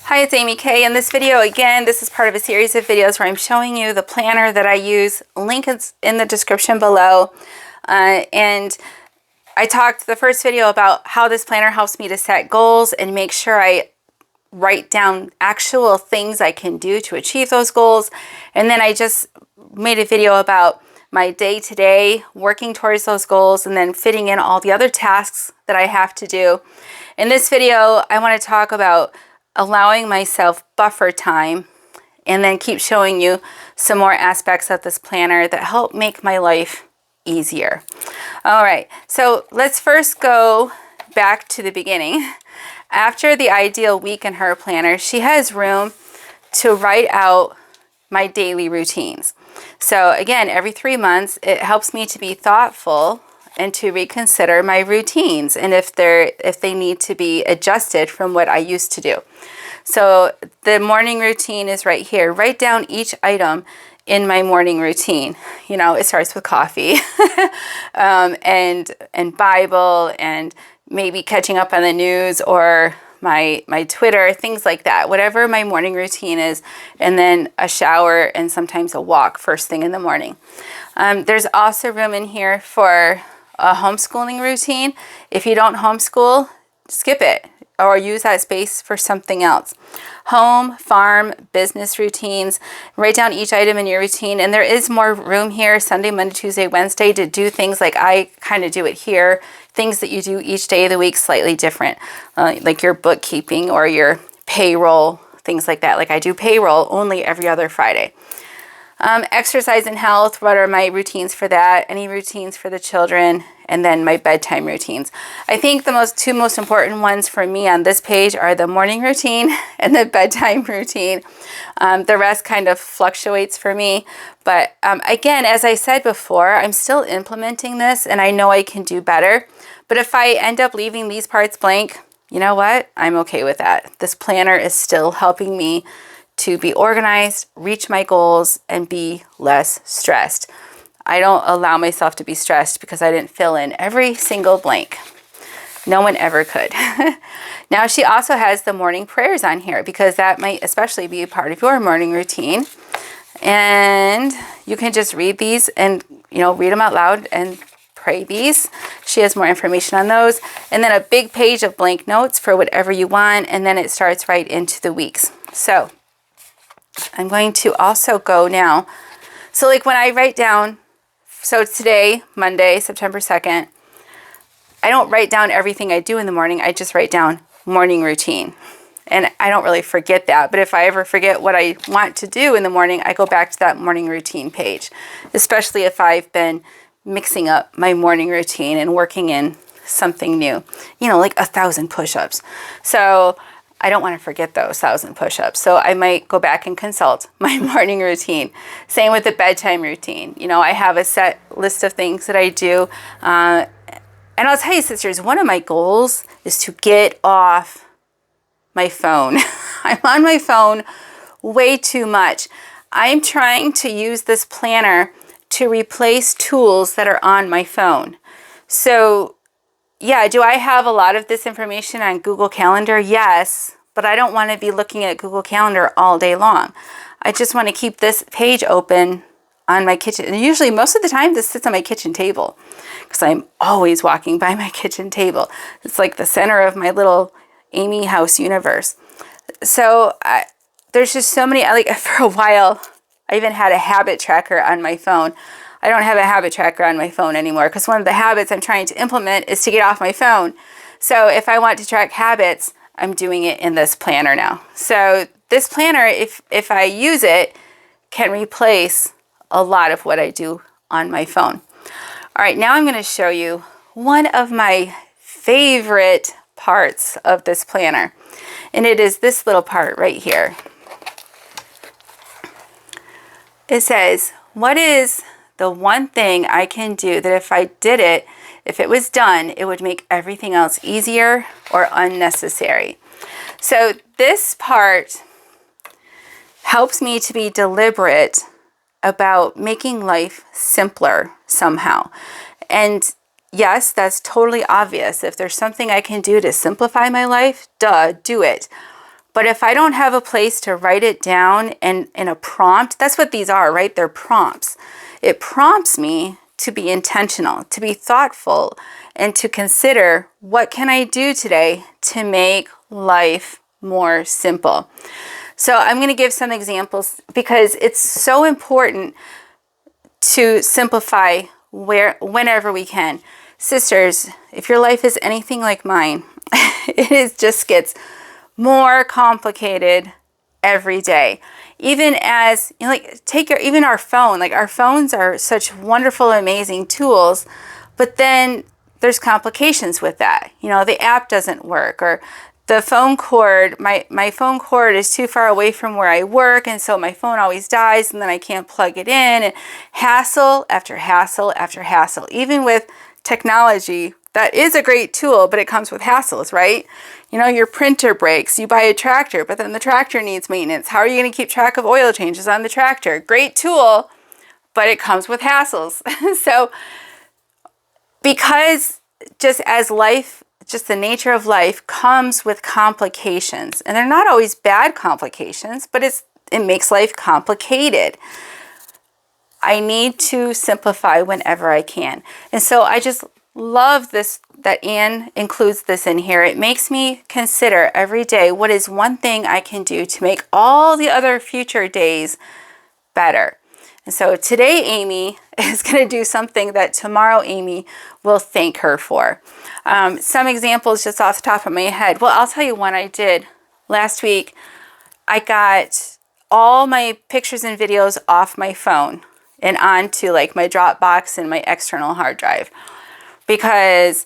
Hi, it's Amy Kay. In this video, again, this is part of a series of videos where I'm showing you the planner that I use. Link is in the description below. And I talked the first video about how this planner helps me to set goals and make sure I write down actual things I can do to achieve those goals. And then I just made a video about my day-to-day working towards those goals and then fitting in all the other tasks that I have to do. In this video, I want to talk about allowing myself buffer time and then keep showing you some more aspects of this planner that help make my life easier. All right, so let's first go back to the beginning. After the ideal week in her planner, she has room to write out my daily routines. So again, every 3 months, it helps me to be thoughtful and to reconsider my routines and if they need to be adjusted from what I used to do. So the morning routine is right here. Write down each item in my morning routine. You know, it starts with coffee and Bible and maybe catching up on the news or my Twitter, things like that, whatever my morning routine is, and then a shower and sometimes a walk first thing in the morning. There's also room in here for a homeschooling routine. If you don't homeschool, skip it or use that space for something else. Home, farm, business routines. Write down each item in your routine. And there is more room here, Sunday, Monday, Tuesday, Wednesday, to do things like I kind of do it here. Things that you do each day of the week slightly different, like your bookkeeping or your payroll, things like that. Like I do payroll only every other Friday. Exercise and health, what are my routines for that? Any routines for the children? And then my bedtime routines. I think the two most important ones for me on this page are the morning routine and the bedtime routine. The rest kind of fluctuates for me. But again, as I said before, I'm still implementing this and I know I can do better. But if I end up leaving these parts blank, you know what? I'm okay with that. This planner is still helping me to be organized, reach my goals, and be less stressed. I don't allow myself to be stressed because I didn't fill in every single blank. No one ever could. Now she also has the morning prayers on here because that might especially be a part of your morning routine. And you can just read these and, read them out loud and pray these. She has more information on those. And then a big page of blank notes for whatever you want. And then it starts right into the weeks. So I'm going to also go now. So like when I write down, so it's today, Monday, September 2nd, I don't write down everything I do in the morning. I just write down morning routine. And I don't really forget that. But if I ever forget what I want to do in the morning, I go back to that morning routine page, especially if I've been mixing up my morning routine and working in something new, like 1,000 push-ups. So I don't want to forget those 1,000 push-ups. So I might go back and consult my morning routine. Same with the bedtime routine. I have a set list of things that I do. And I'll tell you, sisters, one of my goals is to get off my phone. I'm on my phone way too much. I'm trying to use this planner to replace tools that are on my phone. So yeah, do I have a lot of this information on Google Calendar? Yes, but I don't want to be looking at Google Calendar all day long. I just want to keep this page open on my kitchen. And usually, most of the time, this sits on my kitchen table because I'm always walking by my kitchen table. It's like the center of my little Amy House universe. So there's just so many, for a while, I even had a habit tracker on my phone. I don't have a habit tracker on my phone anymore because one of the habits I'm trying to implement is to get off my phone. So if I want to track habits, I'm doing it in this planner now. So this planner, if I use it, can replace a lot of what I do on my phone. All right, now I'm going to show you one of my favorite parts of this planner. And it is this little part right here. It says, what is the one thing I can do that if I did it, if it was done, it would make everything else easier or unnecessary? So this part helps me to be deliberate about making life simpler somehow. And yes, that's totally obvious. If there's something I can do to simplify my life, duh, do it. But if I don't have a place to write it down and in a prompt, that's what these are, right? They're prompts. It prompts me to be intentional, to be thoughtful, and to consider what can I do today to make life more simple. So I'm going to give some examples because it's so important to simplify whenever we can. Sisters, if your life is anything like mine, just gets more complicated every day. Even as, you know, like even our phone, like our phones are such wonderful, amazing tools, but then there's complications with that. You know, the app doesn't work, or the phone cord, my phone cord is too far away from where I work, and so my phone always dies, and then I can't plug it in, and hassle after hassle after hassle. Even with technology, that is a great tool, but it comes with hassles, right? You know, your printer breaks, you buy a tractor, but then the tractor needs maintenance. How are you going to keep track of oil changes on the tractor? Great tool, but it comes with hassles. So because just as life, just the nature of life comes with complications, and they're not always bad complications, but it makes life complicated. I need to simplify whenever I can. And so I just love this, that Anne includes this in here. It makes me consider every day, what is one thing I can do to make all the other future days better? And so today, Amy is going to do something that tomorrow Amy will thank her for. Some examples just off the top of my head. Well, I'll tell you one I did last week. I got all my pictures and videos off my phone and onto like my Dropbox and my external hard drive. Because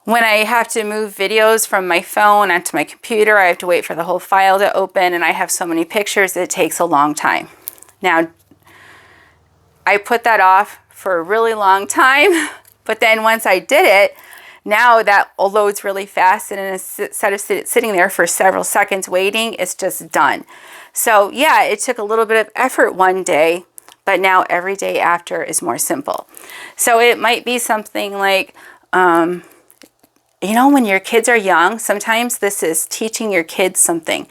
when I have to move videos from my phone onto my computer, I have to wait for the whole file to open, and I have so many pictures, it takes a long time. Now, I put that off for a really long time, but then once I did it, now that loads really fast, and instead of sitting there for several seconds waiting, it's just done. So yeah, it took a little bit of effort one day, but now every day after is more simple. So it might be something like, you know, when your kids are young, sometimes this is teaching your kids something.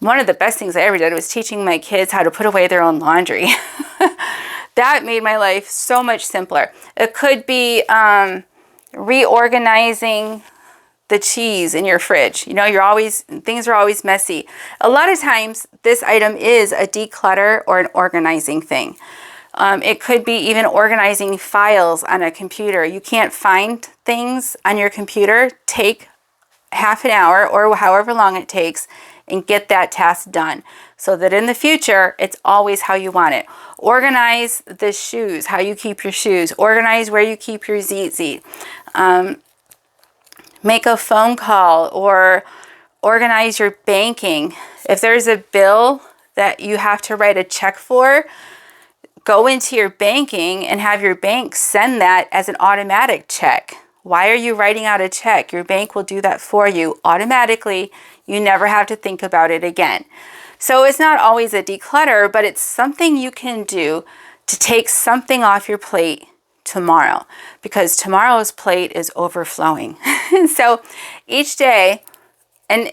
One of the best things I ever did was teaching my kids how to put away their own laundry. That made my life so much simpler. It could be reorganizing the cheese in your fridge. You know, things are always messy. A lot of times this item is a declutter or an organizing thing. It could be even organizing files on a computer. You can't find things on your computer. Take half an hour or however long it takes and get that task done so that in the future, it's always how you want it. Organize the shoes, how you keep your shoes. Organize where you keep your ZZ. Make a phone call or organize your banking. If there's a bill that you have to write a check for, go into your banking and have your bank send that as an automatic check. Why are you writing out a check? Your bank will do that for you automatically. You never have to think about it again. So it's not always a declutter, but it's something you can do to take something off your plate tomorrow, because tomorrow's plate is overflowing. And so each day, and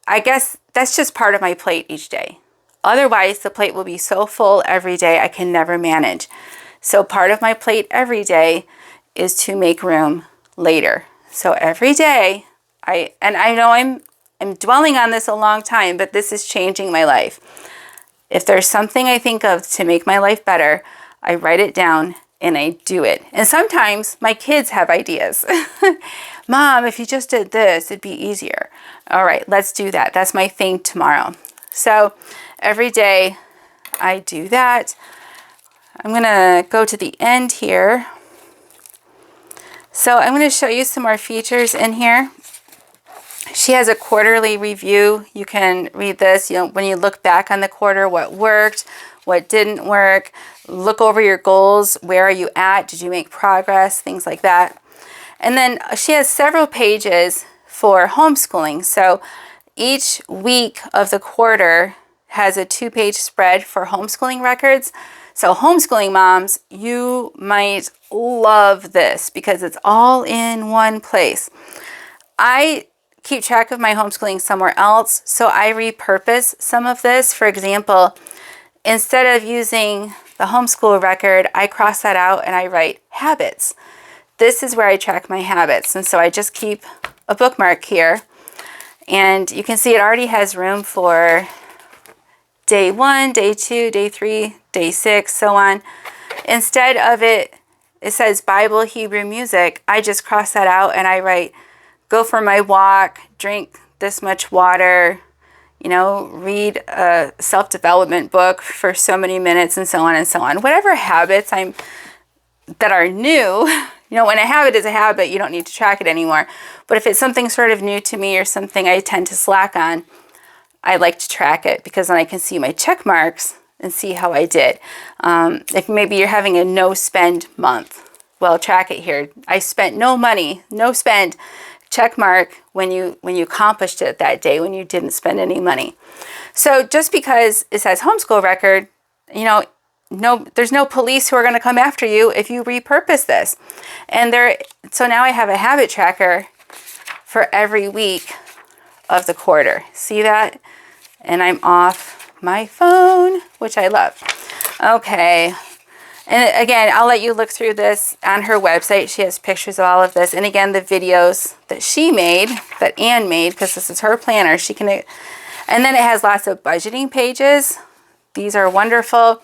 I guess that's just part of my plate each day. Otherwise, the plate will be so full every day I can never manage. So part of my plate every day is to make room later. So every day, I know I'm dwelling on this a long time, but this is changing my life. If there's something I think of to make my life better, I write it down and I do it. And sometimes my kids have ideas. Mom, if you just did this, it'd be easier. All right, let's do that. That's my thing tomorrow. So every day I do that. I'm gonna go to the end here. So I'm gonna show you some more features in here. She has a quarterly review. You can read this, you know, when you look back on the quarter, what worked, what didn't work, look over your goals, where are you at, did you make progress, things like that. And then she has several pages for homeschooling. So each week of the quarter has a 2-page spread for homeschooling records. So homeschooling moms, you might love this because it's all in one place. I keep track of my homeschooling somewhere else, so I repurpose some of this. For example, instead of using the homeschool record, I cross that out and I write habits. This is where I track my habits. And so I just keep a bookmark here. And you can see it already has room for day 1, day 2, day 3, day 6, so on. Instead of it says Bible, Hebrew, music, I just cross that out and I write, go for my walk, drink this much water, you know, read a self-development book for so many minutes, and so on and so on. Whatever habits that are new, you know, when a habit is a habit, you don't need to track it anymore. But if it's something sort of new to me or something I tend to slack on, I like to track it because then I can see my check marks and see how I did. If maybe you're having a no spend month, well, track it here. I spent no money, no spend. Check mark when you accomplished it that day, when you didn't spend any money. So just because it says homeschool record, you know, there's no police who are going to come after you if you repurpose this. So now I have a habit tracker for every week of the quarter. See that? And I'm off my phone, which I love. Okay. And again, I'll let you look through this on her website. She has pictures of all of this. And again, the videos that she made, that Anne made, because this is her planner. And then it has lots of budgeting pages. These are wonderful.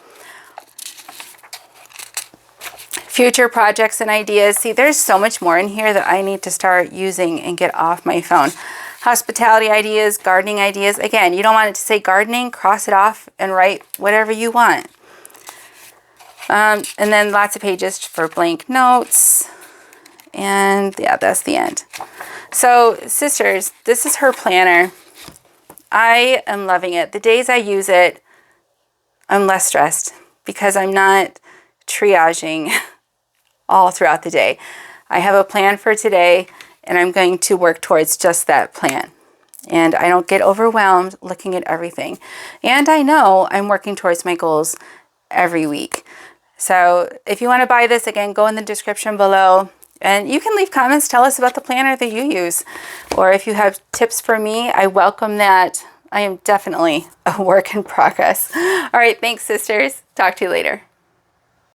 Future projects and ideas. See, there's so much more in here that I need to start using and get off my phone. Hospitality ideas, gardening ideas. Again, you don't want it to say gardening, cross it off and write whatever you want. And then lots of pages for blank notes. And yeah, that's the end. So sisters, this is her planner. I am loving it. The days I use it, I'm less stressed because I'm not triaging all throughout the day. I have a plan for today and I'm going to work towards just that plan. And I don't get overwhelmed looking at everything. And I know I'm working towards my goals every week. So if you want to buy this, again, go in the description below and you can leave comments. Tell us about the planner that you use. Or if you have tips for me, I welcome that. I am definitely a work in progress. All right, thanks, sisters. Talk to you later.